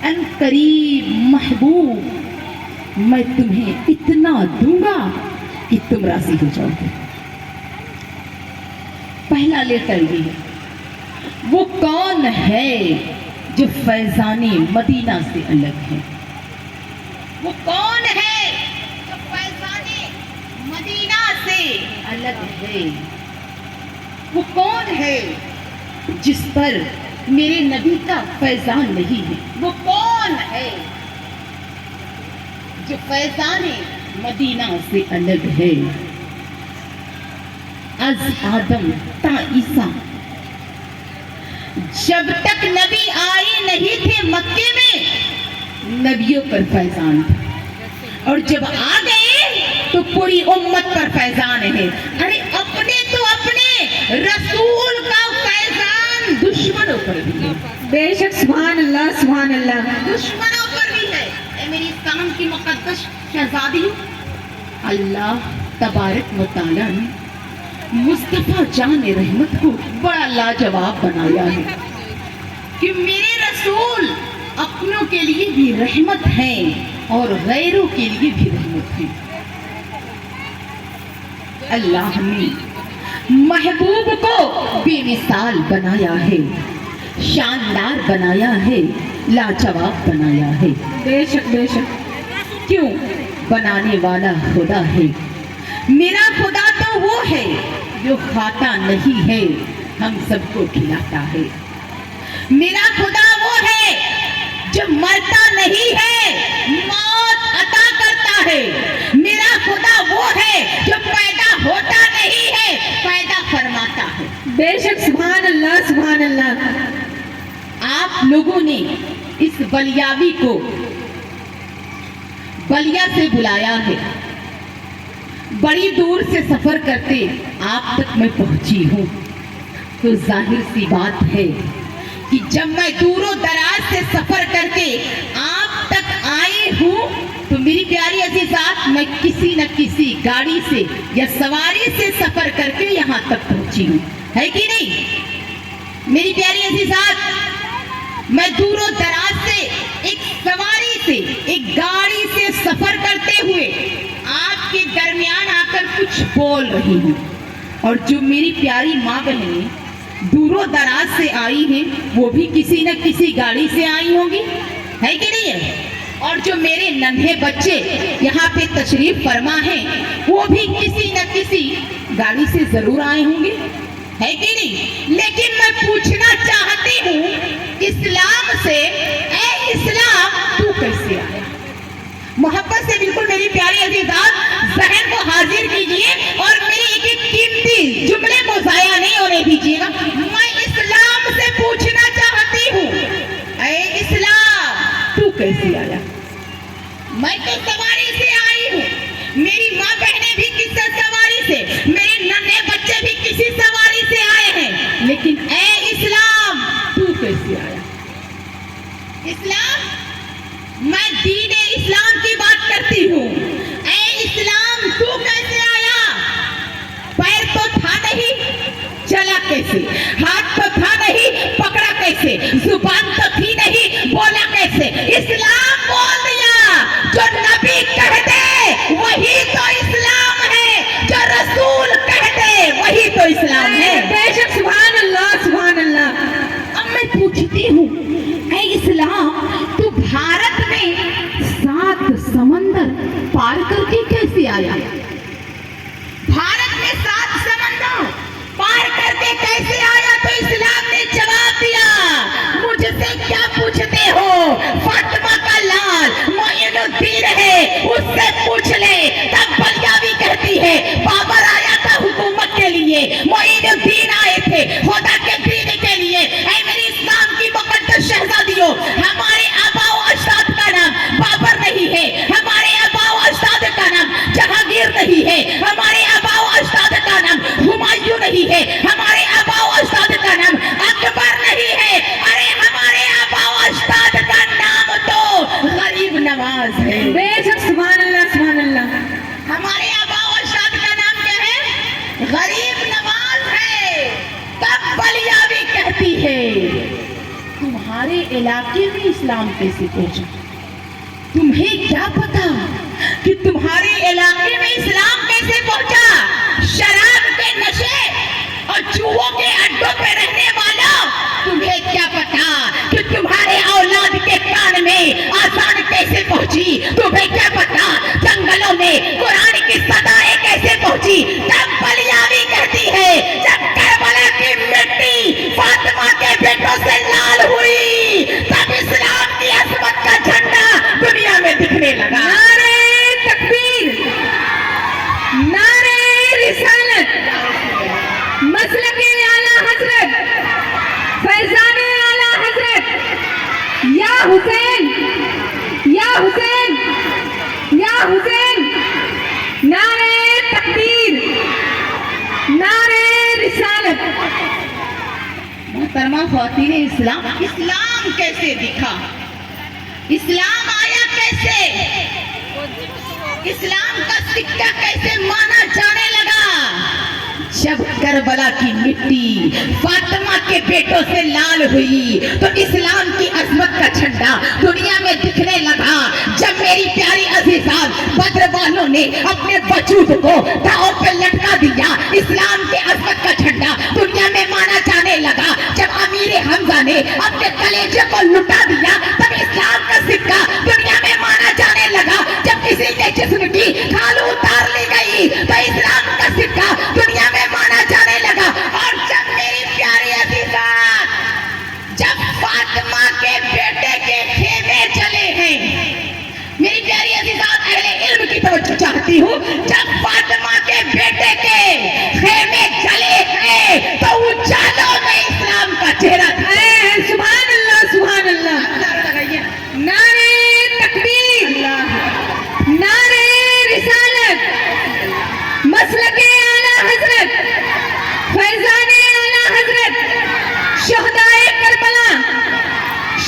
ان قریب محبوب میں تمہیں اتنا دوں گا کہ تم راضی ہو جاؤ گے. پہلا لیٹر یہ ہے، وہ کون ہے جو فیضان مدینہ سے الگ ہے؟ وہ کون ہے جو فیضان مدینہ سے الگ ہے؟ وہ کون ہے جس پر میرے نبی کا فیضان نہیں ہے؟ وہ کون ہے جو فیضان مدینہ سے الگ ہے؟ از آدم تا عیسیٰ جب تک نبی آئے نہیں تھے مکے میں، نبیوں پر فیضان تھا، اور جب آ گئے تو پوری امت پر فیضان ہے. ارے اپنے تو اپنے رسول کا فیضان دشمنوں پر بھی ہے. بے شک سبحان اللہ سبحان اللہ. دشمنوں پر بھی ہے. اے میری اسلام کی مقدس شہزادی، اللہ تبارک و تعالیٰ نے مصطفیٰ جان رحمت کو بڑا لاجواب بنایا ہے کہ میرے رسول اپنوں کے لیے بھی رحمت ہیں اور غیروں کے لیے بھی رحمت ہیں. اللہ نے محبوب کو بے مثال بنایا ہے، شاندار بنایا ہے، لاجواب بنایا ہے. بے شک بے شک. کیوں؟ بنانے والا خدا ہے. میرا خدا تو وہ ہے جو کھاتا نہیں ہے، ہم سب کو کھلاتا ہے. میرا خدا وہ ہے جو مرتا نہیں ہے، موت عطا کرتا ہے. میرا خدا وہ ہے جو پیدا ہوتا نہیں ہے، پیدا فرماتا ہے. بے شک سبحان اللہ سبحان اللہ. آپ لوگوں نے اس بلیاوی کو بلیا سے بلایا ہے، بڑی دور سے سفر کرتے آپ تک میں پہنچی ہوں، تو ظاہر سی بات ہے کہ جب میں دور و دراز سے سفر کر کے آپ تک آئی ہوں تو میری پیاری عزیزات میں کسی نہ کسی گاڑی سے یا سواری سے سفر کر کے یہاں تک پہنچی ہوں، ہے کہ نہیں؟ میری پیاری عزیزات، میں دور و دراز سے ایک سواری سے، ایک گاڑی سے سفر کرتے ہوئے آپ کے درمیان آ کر کچھ بول رہی ہوں، اور جو میری پیاری ماں بہنیں دور و دراز سے آئی ہیں وہ بھی کسی نہ کسی گاڑی سے آئی ہوں گی، ہے کہ نہیں ہے؟ اور جو میرے ننھے بچے یہاں پہ تشریف فرما ہیں وہ بھی کسی نہ کسی گاڑی سے ضرور آئے ہوں گے، ہے کہ نہیں؟ لیکن میں پوچھنا چاہتی ہوں اسلام سے، اے اسلام تو کیسے آیا؟ محبت سے بالکل میری پیاری عزیزات ذہن کو حاضر کیجئے اور میری ایک ایک قیمتی جملے کو ضائع نہیں ہونے دیجئے گا. میں اسلام سے پوچھنا چاہتی ہوں، اے اسلام تو کیسے آیا؟ میں تو سواری سے آئی ہوں، میری ماں بہنیں بھی کسی سواری سے، میرے ننھے بچے بھی کسی سواری سے آئے ہیں، لیکن اے اسلام تو کیسے آیا؟ اسلام، میں دین اسلام کی بات کرتی ہوں. اے اسلام تو کیسے آیا؟ پیر تو تھا نہیں، چلا کیسے؟ ہاتھ تو تھا نہیں، پکڑا کیسے؟ زبان تو تھی نہیں، بولا کیسے؟ اسلام بول دیا. جو نبی کہہ دے وہی تو اسلام ہے، جو رسول کہہ دے وہی تو اسلام ہے. بے شک سبحان اللہ سبحان اللہ. اب میں پوچھتی ہوں، اے اسلام تو بھارت میں 7 سمندر پار کر کے کیسے آیا؟ بھارت میں 7 سمندر پار کر کے کیسے آیا؟ تو اسلام نے جواب دیا، مجھ سے کیا پوچھتے ہو؟ فاطمہ کا لال معین الدین ہے، اس سے پوچھ لے. تب بلیاوی کہتی ہے بابر آیا تھا حکومت کے لیے، معین الدین آئے تھے خدا کے دین کے لیے. اے میری اسلام کی مقدس شہزادیوں، ہمارے آبا و اجداد کا نام بابر نہیں ہے، ہمارے آبا و اجداد کا نام جہانگیر نہیں ہے، ہمارے آبا و اجداد کا نام ہمایوں نہیں ہے، ہمارے آبا و اجداد کا نام اکبر نہیں ہے. ارے ہمارے آبا و اجداد کا نام تو غریب نواز ہے. بے شک سبحان اللہ سبحان اللہ. ہمارے آبا و اجداد کا نام کیا ہے؟ غریب نواز ہے. تب بلیاوی کہتی ہے تمہارے علاقے میں اسلام کیسے پہنچا؟ تمہیں کیا پتا کہ تمہارے علاقے میں اسلام کیسے پہنچا؟ شراب کے نشے اور چوہوں کے اڈوں پہ رہنے والوں، تمہیں کیا پتا کہ تمہارے اولاد کے کان میں آسان کیسے پہنچی؟ تمہیں کیا پتا جنگلوں میں قرآن کی صدائیں کیسے پہنچی؟ تب بلیاوی کہتی ہے جب کربلا کی مٹی فاطمہ کے بیٹوں سے لال ہوئی تب اسلام کی عظمت کا جھنڈا دنیا میں دکھنے لگا۔ نعرے تکبیر، نعرے رسالت، مسلک اعلیٰ حضرت، فیضان اعلیٰ حضرت، یا حسین، یا حسین، یا حسین، نعرے تکبیر، نعرے رسالت۔ محترمہ خواتین اسلام، اسلام کیسے دکھا؟ اسلام آیا کیسے؟ اسلام کا سکہ کیسے مانا جانے لگا؟ جب کربلا کی مٹی فاطمہ کے بیٹوں سے لال ہوئی تو اسلام کی عظمت کا جھنڈا دنیا میں دکھنے لگا۔ جب میری پیاری عزیزان بدر والوں نے اپنے وجود کو داؤں پہ لٹکا دیا، اسلام کی عظمت کا جھنڈا دنیا میں مانا جانے لگا۔ جب امیر حمزہ نے اپنے کلیجے کو لٹا دیا تب اسلام کا سکہ دنیا میں مانا جانے لگا۔ جب کسی کے جسم کی کھال اتار لی گئی تو اسلام کا سکہ دنیا میں مانا جانے لگا۔ اور جب میری پیاری عزیزان، جب فاطمہ کے بیٹے کے خیمے جلے ہیں، میری پیاری عزیزان اہل علم کی توجہ چاہتی ہوں، جب فاطمہ کے بیٹے کے خیمے جلے ہیں تو اجالوں میں اسلام کا چہرہ تھا۔ سبحان اللہ، سبحان اللہ، نعرے تکبیر، نعرے رسالت، مسلک اعلیٰ حضرت، فیضان اعلیٰ حضرت، شہدائے کربلا،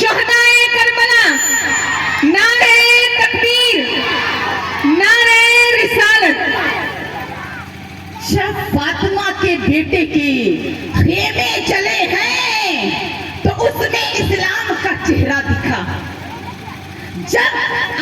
شہدائے کربلا، نعرے تکبیر، نعرے رسالت۔ جب فاطمہ کے بیٹے کے خیمے چلے ہیں تو اس میں اسلام کا چہرہ دکھا۔ جب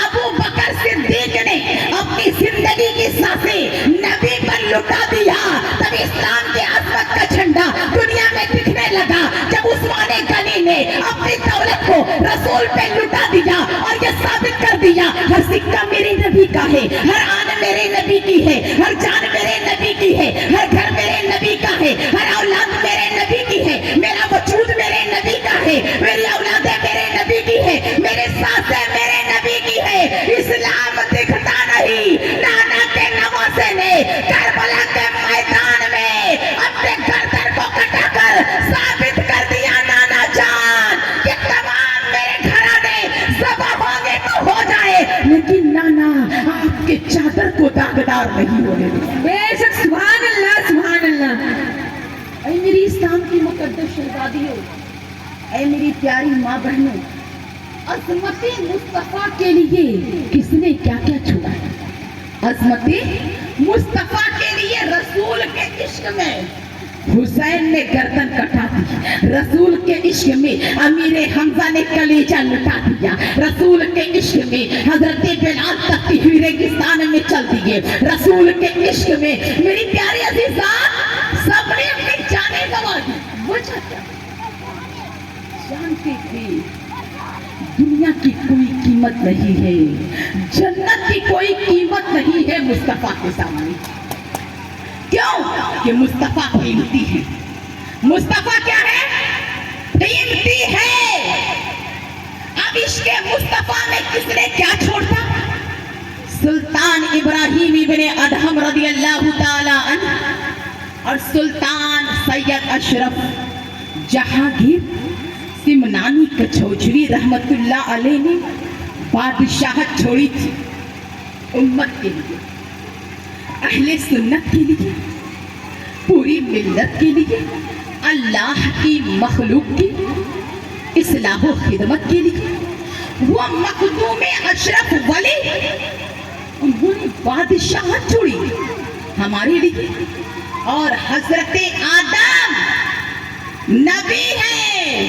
ابو بکر صدیق نے اپنی زندگی کی سانسیں نبی پر لٹا دیا تب اسلام کی عظمت کا جھنڈا دنیا میں دکھنے لگا۔ جب عثمان غنی نے اپنی دولت کو رسول پہ لٹا دیا اور یہ ثابت کر دیا ہر سکہ میرے نبی کا ہے، ہر آن میرے نبی کی ہے، ہر جان میرے نبی کی ہے، ہر گھر میرے نبی کا ہے، ہر اولاد میرے نبی کی ہے، میرا وجود میرے نبی کا ہے، میری اولادیں میرے نبی کی ہے، میرے سانسیں میرے نبی کی ہے۔ اسلام دکھتا نہیں۔ نانا کے نواسے نے کربلا کے میدان میں اپنے گردن کو کٹا کر ثابت کر دیا نانا جان کہ تمام میرے گھرانے ذبح ہوں گے تو ہو جائے لیکن نانا آپ کے چادر کو داغدار نہیں ہونے دیں۔ بے شک، سبحان اللہ، سبحان اللہ۔ اے میری اسلام کی مقدس شہزادیوں، اے میری پیاری ماں بہنوں، عظمت مصطفیٰ کے لیے کس نے کیا کیا چھوڑا ہے؟ عظمت مصطفیٰ کے لیے رسول کے عشق میں حسین نے گردن کٹا دی، رسول کے عشق میں امیر حمزہ نے کلیجہ لٹا دیا، رسول کے عشق میں حضرت بلال تختی ہوئی ریگستان میں چل دیے، رسول کے عشق میں میری پیاری عزیزان سب نے اپنی جانیں گنوا دی۔ وجہ کیا؟ جانتے تھے دنیا کی کوئی قیمت نہیں ہے، جنت کی کوئی قیمت نہیں ہے مصطفیٰ کے سامنے۔ کیوں؟ کہ مصطفیٰ قیمتی ہے۔ مصطفیٰ کیا ہے؟ قیمتی ہے۔ اب عشق مصطفیٰ میں کس نے کیا چھوڑا؟ سلطان ابراہیم ابن ادہم رضی اللہ تعالی عنہ اور سلطان سید اشرف جہانگیر سمنانی کچھوچھری رحمت اللہ علیہ نے بادشاہت چھوڑی تھی امت کے لیے، اہل سنت کے لیے، پوری ملت کے لیے، اللہ کی مخلوق کی اصلاح و خدمت کے لیے۔ وہ مخدوم اشرف ولی انہوں نے بادشاہت چھوڑی ہمارے لیے، اور حضرت آدم نبی ہے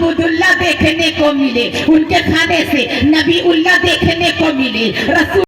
معبود اللہ دیکھنے کو ملے، ان کے کھانے سے نبی اللہ دیکھنے کو ملے، رسول